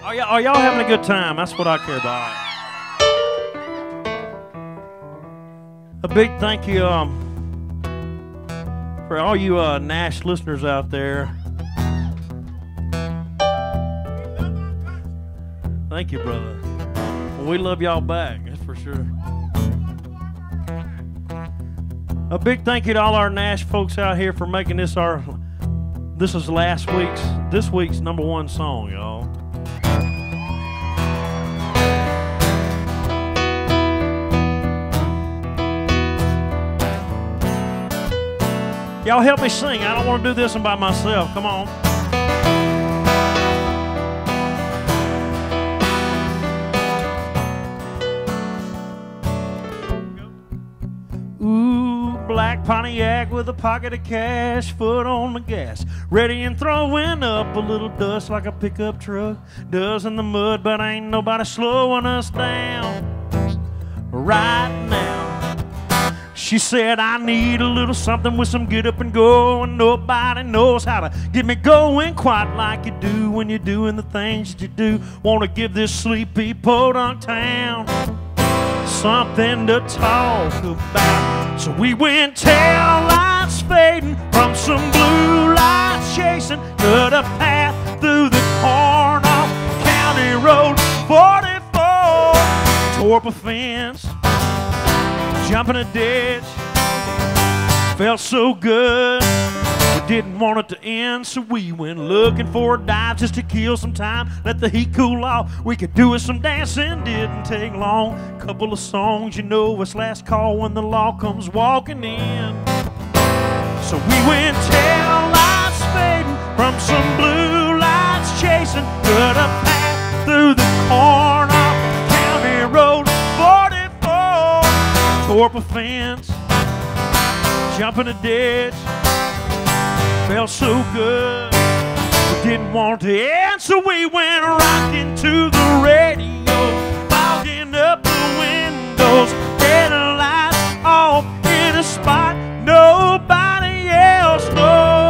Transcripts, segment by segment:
Are y'all having a good time? That's what I care about. A big thank you for all you Nash listeners out there. Thank you, brother. Well, we love y'all back, that's for sure. A big thank you to all our Nash folks out here for making this this is this week's #1 song, y'all. Y'all help me sing. I don't want to do this one by myself. Come on. Ooh, black Pontiac with a pocket of cash, foot on the gas, ready and throwing up a little dust like a pickup truck does in the mud, but ain't nobody slowing us down right now. She said, I need a little something with some get up and go, and nobody knows how to get me going quite like you do when you're doing the things that you do. Want to give this sleepy podunk town something to talk about. So we went tail lights fading from some blue lights chasing, cut a path through the corn off County Road 44, tore up a fence, jumping a ditch, felt so good, we didn't want it to end, so we went looking for a dive just to kill some time, let the heat cool off, we could do us some dancing, didn't take long, couple of songs, you know it's last call when the law comes walking in. So we went tail lights fading from some blue lights chasing, cut a path through the corn off County Road 44, tore up a fence, jumping a ditch, felt so good, we didn't want to end, so we went rocking to the radio, fogging up the windows, headlights off in a spot nobody else knows.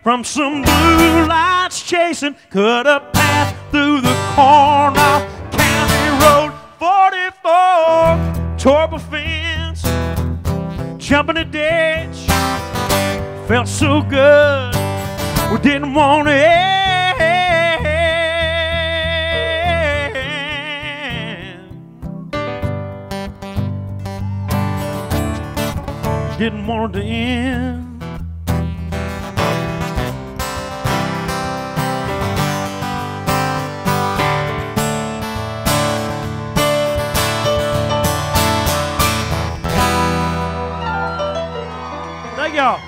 From some blue lights chasing, cut a path through the corn off County Road 44, tore up a fence, jumping a ditch, felt so good, we didn't want to end. Didn't want it to end. Y'all.